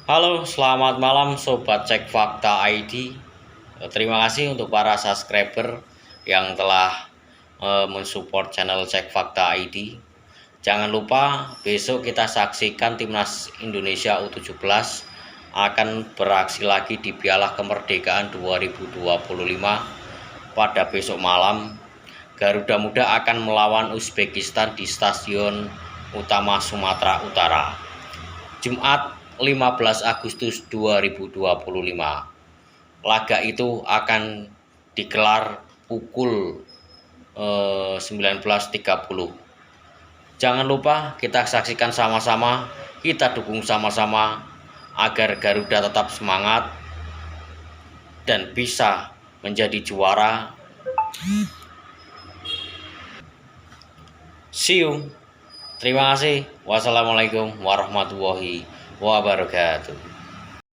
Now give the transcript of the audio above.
Halo, selamat malam Sobat Cek Fakta ID. Terima kasih untuk para subscriber yang telah mensupport channel Cek Fakta ID. Jangan lupa besok kita saksikan Timnas Indonesia U17 akan beraksi lagi di Piala Kemerdekaan 2025 pada besok malam. Garuda Muda akan melawan Uzbekistan di Stadion Utama Sumatera Utara. Jumat 15 Agustus 2025. Laga itu akan digelar pukul 19.30. Jangan lupa kita saksikan sama-sama, kita dukung sama-sama agar Garuda tetap semangat dan bisa menjadi juara. See you. Terima kasih. Wassalamualaikum warahmatullahi wabarakatuh.